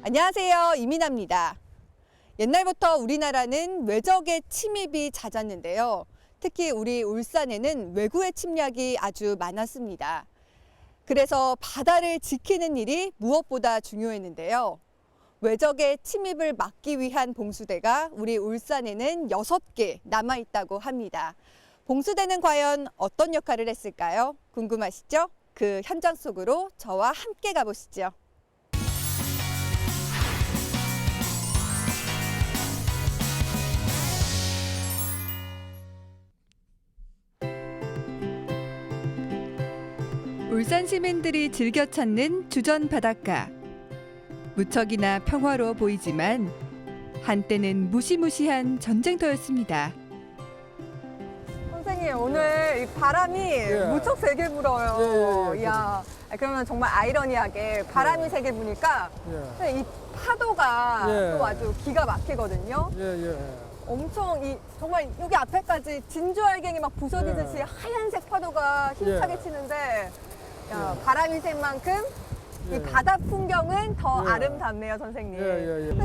안녕하세요. 이민아입니다. 옛날부터 우리나라는 외적의 침입이 잦았는데요. 특히 우리 울산에는 외구의 침략이 아주 많았습니다. 그래서 바다를 지키는 일이 무엇보다 중요했는데요. 외적의 침입을 막기 위한 봉수대가 우리 울산에는 6개 남아있다고 합니다. 봉수대는 과연 어떤 역할을 했을까요? 궁금하시죠? 그 현장 속으로 저와 함께 가보시죠. 울산 시민들이 즐겨 찾는 주전 바닷가. 무척이나 평화로워 보이지만 한때는 무시무시한 전쟁터였습니다. 선생님, 오늘 이 바람이 무척 세게 불어요. 이야, 그러면 정말 아이러니하게 바람이 세게 부니까 이 파도가 또 아주 기가 막히거든요. 엄청 정말 여기 앞에까지 진주알갱이 막 부서지듯이 하얀색 파도가 힘차게 치는데 야, 바람이 센 만큼 이 바다 풍경은 더 아름답네요, 선생님.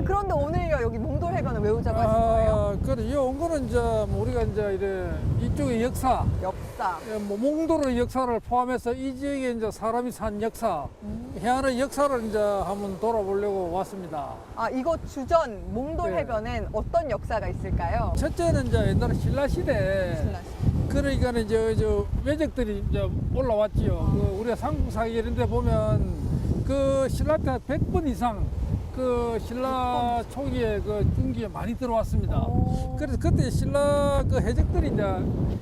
그런데 오늘요 여기 몽돌 해변을 왜 오자고 하신 거예요? 그래, 온 거는 이제 우리가 이제 이쪽의 역사, 뭐 몽돌의 역사를 포함해서 이 지역에 이제 사람이 산 역사, 해안의 역사를 이제 한번 돌아보려고 왔습니다. 아, 이곳 주전 몽돌 해변엔 어떤 역사가 있을까요? 첫째는 이제 옛날에 신라 시대. 그러니까 이제 외적들이 이제 올라왔지요. 그 우리가 삼국사기 이런 데 보면 그 신라 때 100번 이상 그 신라 초기에 그 중기에 많이 들어왔습니다. 그래서 그때 신라 그 해적들이 이제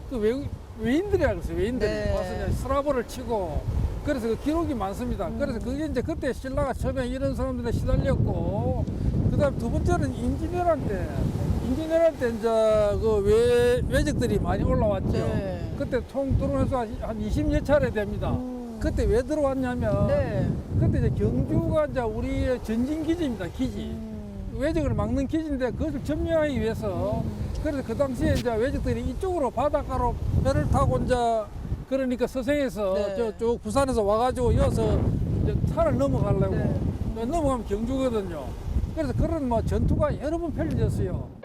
그 외인들이라고 했어요. 외인들이 와서 이제 스라브를 치고 그래서 그 기록이 많습니다. 그래서 그게 이제 그때 신라가 처음에 이런 사람들에 시달렸고 그다음 두 번째는 임진왜란 때 이제 그 외적들이 많이 올라왔죠. 그때 통 들어오면서 한 20여 차례 됩니다. 그때 왜 들어왔냐면 그때 이제 경주가 이제 우리의 전진 기지입니다. 기지. 외적을 막는 기지인데 그것을 점령하기 위해서 그래서 그 당시에 이제 외적들이 이쪽으로 바닷가로 배를 타고 이제 그러니까 서생에서 저쪽 부산에서 와가지고 이어서 이제 산을 넘어가려고 넘어가면 경주거든요. 그래서 그런 뭐 전투가 여러 번 펼쳐졌어요.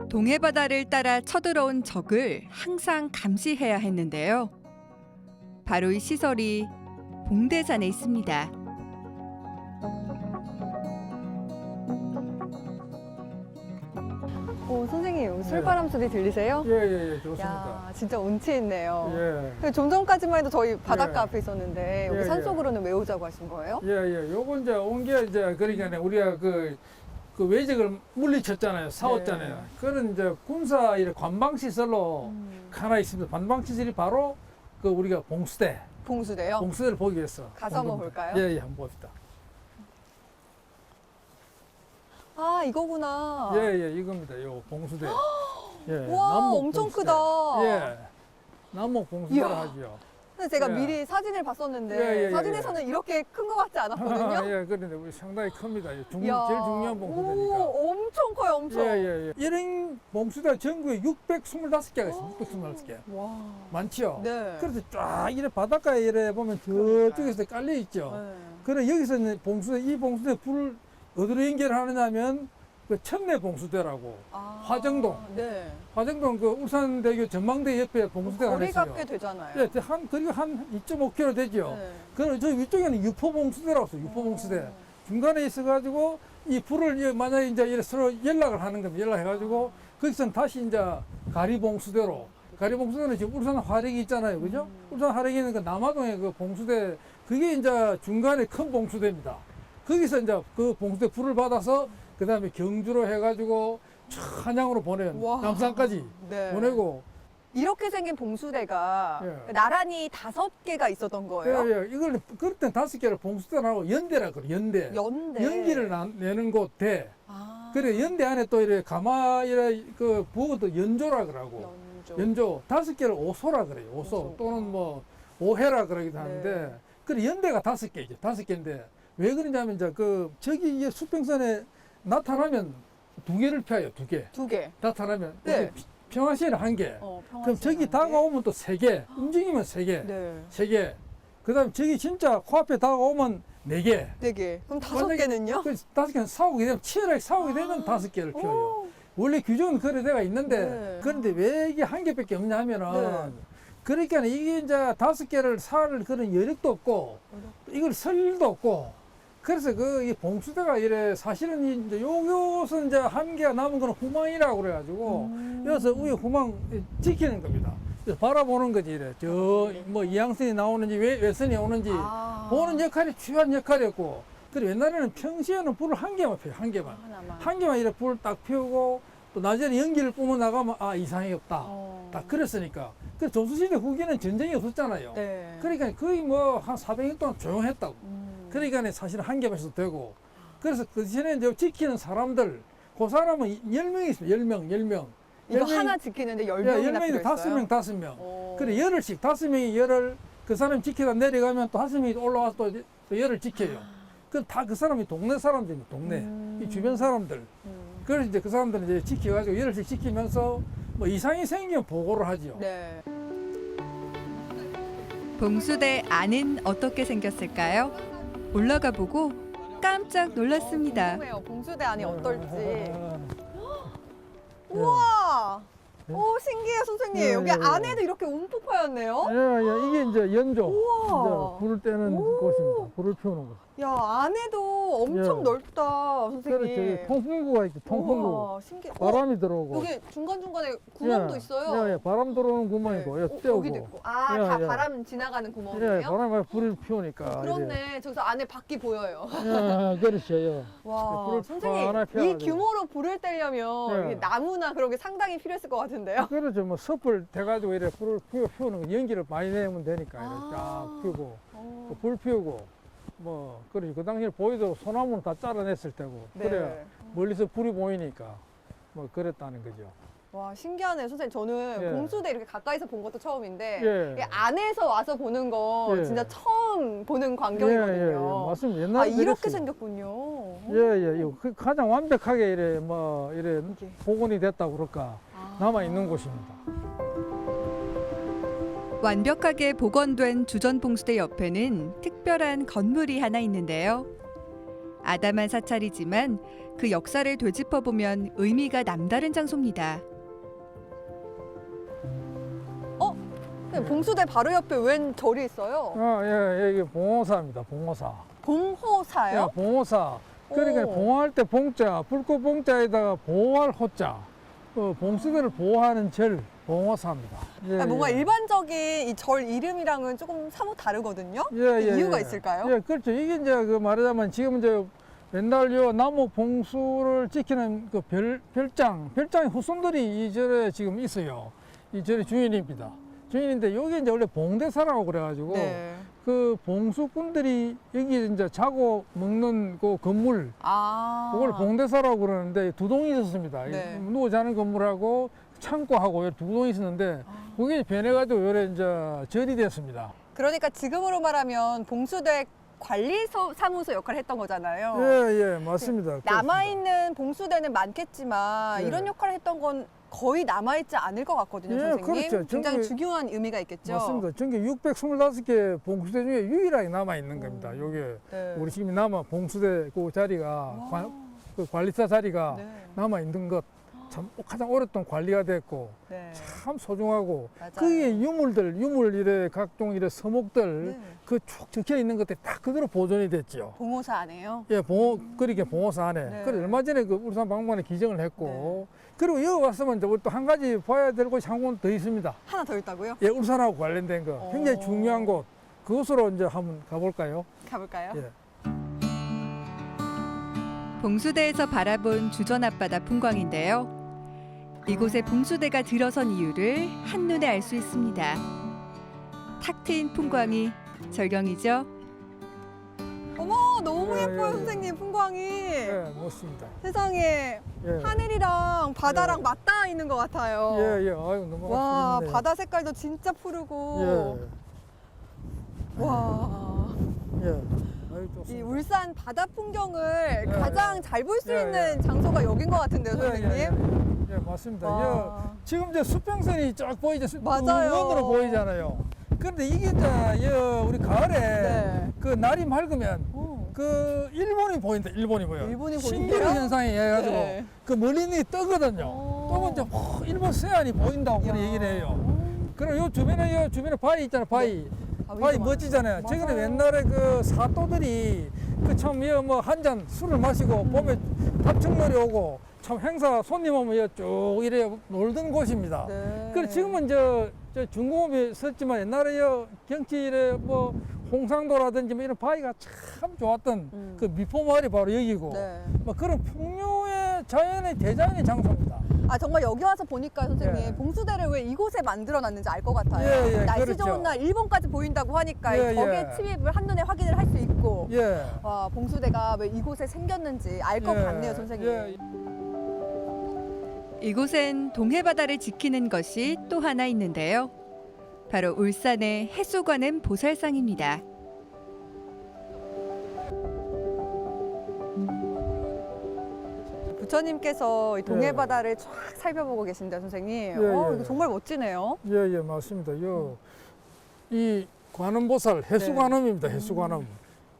동해바다를 따라 쳐들어온 적을 항상 감시해야 했는데요. 바로 이 시설이 봉대산에 있습니다. 오, 선생님, 술바람 소리 들리세요? 좋습니다. 야, 진짜 운치 있네요. 좀 좀 전까지만 해도 저희 바닷가 앞에 있었는데 여기 산속으로는 왜 오자고 하신 거예요? 요거 이제 온 게 이제 그러니까 우리가 그 외적을 물리쳤잖아요. 싸웠잖아요. 그런 이제 군사 관방시설로 하나 있습니다. 관방시설이 바로 그 우리가 봉수대. 봉수대요? 봉수대를 보기 위해서. 가서 한번 볼까요? 한번 봅시다. 아, 이거구나. 이겁니다. 요 봉수대. 와, 엄청 봉수대. 크다. 남목 봉수대라 하죠. 근데 제가 미리 사진을 봤었는데 사진에서는 이렇게 큰 것 같지 않았거든요. 그런데 우리 상당히 큽니다. 제일 중요한 봉수대니까. 엄청 커요, 엄청. 이런 봉수대가 전국에 625개가 있습니다. 625개. 와. 많지요? 네. 그래서 쫙 이래 바닷가에 이래 보면 저쪽에서 깔려 있죠. 그래 여기서 이제 이 봉수대 불을 어디로 연결하느냐면 그 천내 봉수대라고 화정동. 화정동 그 울산대교 전망대 옆에 봉수대가 하나 있어요. 거리가 꽤 되잖아요. 그리고 한 2.5km 되죠. 그럼 저 위쪽에는 유포봉수대라고 써요. 유포봉수대. 중간에 있어가지고 이 불을 만약에 이제 서로 연락을 하는 겁니다. 연락해가지고 거기서는 다시 이제 가리봉수대로. 가리봉수대는 지금 울산 화력이 있잖아요. 그죠? 울산 화력에는 그 남아동의 그 봉수대, 그게 이제 중간에 큰 봉수대입니다. 거기서 이제 그 봉수대 불을 받아서 그 다음에 경주로 해가지고 한양으로 보내요. 남산까지 보내고. 이렇게 생긴 봉수대가 나란히 5개가 있었던 거예요? 이걸 그럴 땐 5개를 봉수대는 하고 연대라 그래요. 연대. 연기를 내는 곳 대. 그래 연대 안에 또 이래 그 부어도 연조라 그러고. 연조. 5개를 오소라 그래요. 오소. 또는 뭐 오해라 그러기도 하는데. 그래 연대가 5개죠. 5개인데 왜 그러냐면 이제 저기 이게 수평선에 나타나면 2개를 펴요. 2개. 나타나면 평화시에는 1개. 그럼 저기 다가오면 또 3개. 움직이면 3개. 3개. 그다음 저기 진짜 코앞에 다가오면 4개. 4개. 그럼 5 만약에 개는요? 그 5개는 싸우게 되면 치열하게 싸우게 되면 5개를 피워요. 원래 규정은 그래 돼가 있는데 네. 그런데 왜 이게 1개밖에 없냐 하면은 네. 그러니까 이게 이제 5개를 살 그런 여력도 없고 이걸 설 일도 없고 그래서 이 봉수대가 이래 사실은 이제 요것은 이제 1개가 남은 거는 후망이라고 그래가지고 여기서 위에 후망 지키는 겁니다. 그래서 바라보는 거지 이래 저 뭐 이항선이 나오는지 외선이 오는지 보는 역할이 중요한 역할이었고 그리고 옛날에는 평시에는 불을 1개만 펴요. 1개만. 하나만. 1개만 이렇게 불을 딱 피우고 또 낮에는 연기를 뿜어 나가면 이상이 없다. 딱 그랬으니까. 그 조선시대 후기는 전쟁이 없었잖아요. 네. 그러니까 거의 뭐 한 400년 동안 조용했다고. 그러니까 사실은 1개만 있어도 되고. 그래서 그 전에 이제 지키는 사람들, 그 사람은 10명이 있습니다. 10명. 이거 10명이 하나 지키는데 10명이나 10명인데 필요했어요? 5명. 그래, 열흘씩 5명이 열흘 그 사람이 지키다 내려가면 또 5명이 올라와서 또 열흘 지켜요. 그 다 그 사람이 동네 사람들입니다. 동네. 이 주변 사람들. 그래서 이제 그 사람들은 이제 지켜가지고 열흘씩 지키면서 뭐 이상이 생기면 보고를 하죠. 네. 봉수대 안은 어떻게 생겼을까요? 올라가 보고 깜짝 놀랐습니다. 궁금해요. 봉수대 안이 어떨지. 네. 우와! 오, 신기해요, 선생님. 예, 여기 예, 예. 안에도 이렇게 움푹 파였네요? 예, 이게 이제 연조. 우와. 이제 불을 때는 곳입니다. 불을 피우는 곳. 야, 안에도 엄청 예. 넓다, 선생님. 그렇죠. 통풍구가 있고, 통풍구. 우와, 신기해. 바람이 들어오고. 여기 중간중간에 구멍도 예, 있어요. 예, 바람 들어오는 구멍이고, 예, 떼우고. 여기도 있고. 아, 예, 다 예. 바람 지나가는 구멍이에요? 예, 바람에 불을 피우니까. 그렇네. 저기서 안에 바퀴 보여요. 예, 그렇죠. 예. 와, 불을 선생님, 하나 이 펴가지고. 규모로 불을 떼려면 예. 이게 나무나 그런 게 상당히 필요했을 것 같은데요? 그렇죠. 뭐 섭을 대가지고 이래 불을 피우는 거 연기를 많이 내면 되니까 이렇게 아. 쫙 피우고 어. 또불 피우고 뭐 그러지 그 당시에 보이도록 소나무는 다 잘라냈을 테고 네. 그래야 멀리서 불이 보이니까 뭐 그랬다는 거죠. 와, 신기하네요. 선생님, 저는 예. 봉수대 이렇게 가까이서 본 것도 처음인데 예. 이게 안에서 와서 보는 거 예. 진짜 처음 보는 광경이거든요. 맞습니다. 아, 옛날에 이렇게 그랬어요. 생겼군요. 예. 이거 가장 완벽하게 이래 뭐 이래 이게. 복원이 됐다고 그럴까 아. 남아 있는 곳입니다. 완벽하게 복원된 주전 봉수대 옆에는 특별한 건물이 하나 있는데요. 아담한 사찰이지만 그 역사를 되짚어 보면 의미가 남다른 장소입니다. 선생님, 봉수대 바로 옆에 웬 절이 있어요? 예, 이게 봉호사입니다. 봉호사. 봉호사요? 예, 봉호사. 그러니까 오. 봉화할 때 봉자, 불꽃 봉자에다가 보호할 호자. 봉수대를 보호하는 절, 봉호사입니다. 예, 아, 뭔가 예. 일반적인 이 절 이름이랑은 조금 사뭇 다르거든요? 예, 이유가 예. 있을까요? 예, 그렇죠. 이게 이제 그 말하자면 지금 이제 옛날 요 나무 봉수를 지키는 그 별장의 후손들이 이 절에 지금 있어요. 이 절의 주인입니다. 주인인데 여기 이제 원래 봉대사라고 그래가지고 네. 그 봉수꾼들이 여기 이제 자고 먹는 그 건물 아. 그걸 봉대사라고 그러는데 두 동이 있었습니다. 네. 누워 자는 건물하고 창고하고 이렇게 두 동이 있었는데 그게 변해가지고 요래 이제 절이 됐습니다. 그러니까 지금으로 말하면 봉수대 관리사무소 역할을 했던 거잖아요. 예, 맞습니다. 남아있는 봉수대는 많겠지만 예. 이런 역할을 했던 건 거의 남아있지 않을 것 같거든요, 예, 선생님. 그렇죠. 굉장히 저기- 중요한 의미가 있겠죠. 맞습니다. 전국 625개 봉수대 중에 유일하게 남아 있는 겁니다. 요게 네. 우리 지금 남아 봉수대 그 자리가 그 관리사 자리가 네. 남아 있는 것 참 가장 오랫동안 관리가 됐고 네. 참 소중하고 맞아요. 거기에 유물 이래 각종 이래 서목들 네. 그 쭉 적혀 있는 것들이 다 그대로 보존이 됐죠. 봉호사 안에요. 예, 그렇게 봉호사 안에. 네. 그래 얼마 전에 그 울산 박물관에 기증을 했고 그리고 여기 왔으면 이제 우리 또 한 가지 봐야 될 곳이 한 곳 더 있습니다. 하나 더 있다고요? 예, 울산하고 관련된 거 굉장히 오. 중요한 곳. 그곳으로 이제 한번 가볼까요? 가볼까요? 예. 봉수대에서 바라본 주전 앞바다 풍광인데요. 이곳에 봉수대가 들어선 이유를 한눈에 알 수 있습니다. 탁 트인 풍광이 절경이죠. 어머, 너무 예, 예뻐요, 예, 예. 선생님, 풍광이. 예, 멋있습니다. 세상에 예. 하늘이랑 바다랑 예. 맞닿아 있는 것 같아요. 예, 아유, 너무 와, 아름답네요. 바다 색깔도 진짜 푸르고. 예, 와. 예. 아유, 이 좋습니다. 울산 바다 풍경을 예, 가장 예. 잘 볼 수 예, 있는 예. 장소가 여긴 것 같은데요, 선생님? 예, 맞습니다. 와. 지금 이제 수평선이 쫙 보이죠. 맞아요. 우원으로 보이잖아요. 그런데 이게 이제 우리 가을에 네. 그 날이 맑으면 그 일본이 보인다. 일본이 보여. 일본이 신기루 보인대요? 현상이 해가지고 네. 그 멀리 있는 게 뜨거든요. 오. 뜨면 이제 일본 서해안이 보인다고 그런 야. 얘기를 해요. 그리고 요 주변에 바위 있잖아요. 바위. 아, 바위 위로 멋지잖아요. 맞아요. 최근에 옛날에 그 사또들이 그 참 뭐 한 잔 술을 마시고 봄에 탑층놀이 오고 참 행사 손님 오면 쭉 이래 놀던 곳입니다. 네. 그래 지금은 저 중공업이 썼지만 옛날에 경치에 뭐 홍상도라든지 뭐 이런 바위가 참 좋았던 그 미포마을이 바로 여기고 네. 뭐 그런 풍류의 자연의 대자연의 장소입니다. 아 정말 여기 와서 보니까 선생님 예. 봉수대를 왜 이곳에 만들어놨는지 알 것 같아요. 예, 예, 날씨 그렇죠. 좋은 날 일본까지 보인다고 하니까 예, 벽의 예. 침입을 한눈에 확인을 할 수 있고 예. 와 봉수대가 왜 이곳에 생겼는지 알 것 예, 같네요 선생님. 예. 이곳엔 동해바다를 지키는 것이 또 하나 있는데요. 바로 울산의 해수관음 보살상입니다. 부처님께서 이 동해바다를 쫙 살펴보고 계신데 선생님. 예, 이거 예. 정말 멋지네요. 예, 맞습니다. 이 관음보살, 해수관음입니다. 해수관음.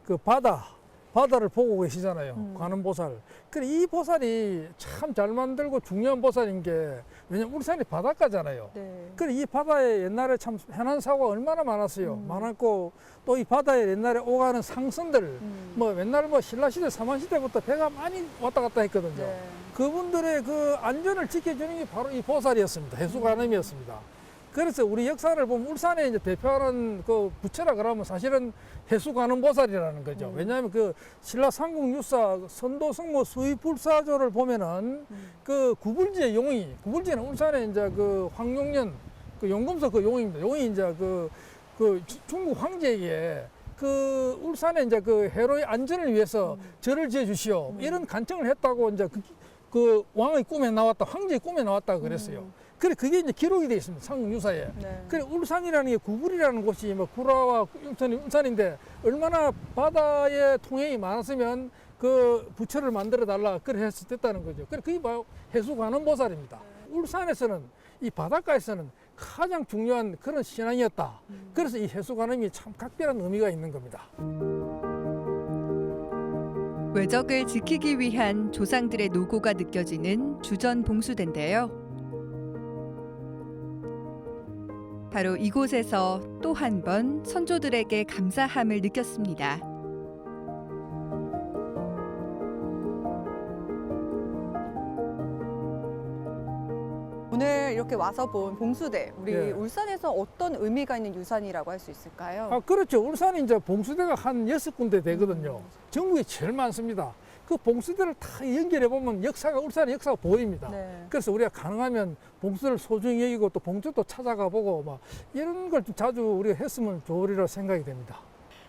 그 바다를 보고 계시잖아요. 관음보살. 그래, 이 보살이 참 잘 만들고 중요한 보살인 게, 왜냐면 울산이 바닷가잖아요. 네. 그래, 이 바다에 옛날에 참 해난 사고가 얼마나 많았어요. 많았고, 또 이 바다에 옛날에 오가는 상선들, 뭐 맨날 뭐 신라시대, 삼한시대부터 배가 많이 왔다 갔다 했거든요. 네. 그분들의 그 안전을 지켜주는 게 바로 이 보살이었습니다. 해수관음이었습니다. 그래서 우리 역사를 보면 울산에 이제 대표하는 그 부처라 그러면 사실은 해수관음 보살이라는 거죠. 왜냐하면 그 신라 삼국유사 선도승모 수의불사조를 보면은 그 구불지의 용이, 구불지는 울산에 이제 그 황룡년 그 용금소 그 용입니다. 용이 이제 그 중국 황제에게 그 울산에 이제 그 해로의 안전을 위해서 절을 지어 주시오. 이런 간청을 했다고 이제 그 왕의 꿈에 나왔다, 황제의 꿈에 나왔다 그랬어요. 그래 그게 이제 기록이 되어 있습니다. 삼국유사에. 네. 그래 울산이라는 게 구불이라는 곳이 뭐 구라와 울산인데 얼마나 바다에 통행이 많았으면 그 부처를 만들어 달라 그래 했을 됐다는 거죠. 그래 그게 바로 해수관음보살입니다. 울산에서는 이 바닷가에서는 가장 중요한 그런 신앙이었다. 그래서 이 해수관음이 참 각별한 의미가 있는 겁니다. 외적을 지키기 위한 조상들의 노고가 느껴지는 주전봉수대인데요. 바로 이곳에서 또 한 번 선조들에게 감사함을 느꼈습니다. 오늘 이렇게 와서 본 봉수대, 우리 예. 울산에서 어떤 의미가 있는 유산이라고 할 수 있을까요? 아, 그렇죠. 울산이 이제 봉수대가 한 6군데 되거든요. 전국에 제일 많습니다. 그 봉수대를 다 연결해 보면 울산의 역사가 보입니다. 네. 그래서 우리가 가능하면 봉수를 소중히 여기고 또 봉주도 찾아가 보고 막 이런 걸 좀 자주 우리가 했으면 좋으리라 생각이 됩니다.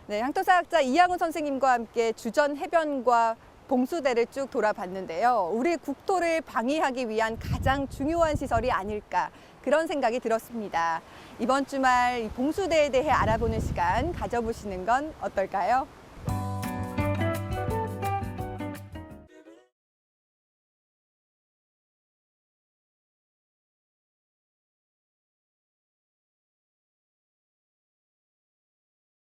네, 향토사학자 이양훈 선생님과 함께 주전 해변과 봉수대를 쭉 돌아봤는데요. 우리 국토를 방위하기 위한 가장 중요한 시설이 아닐까 그런 생각이 들었습니다. 이번 주말 이 봉수대에 대해 알아보는 시간 가져보시는 건 어떨까요?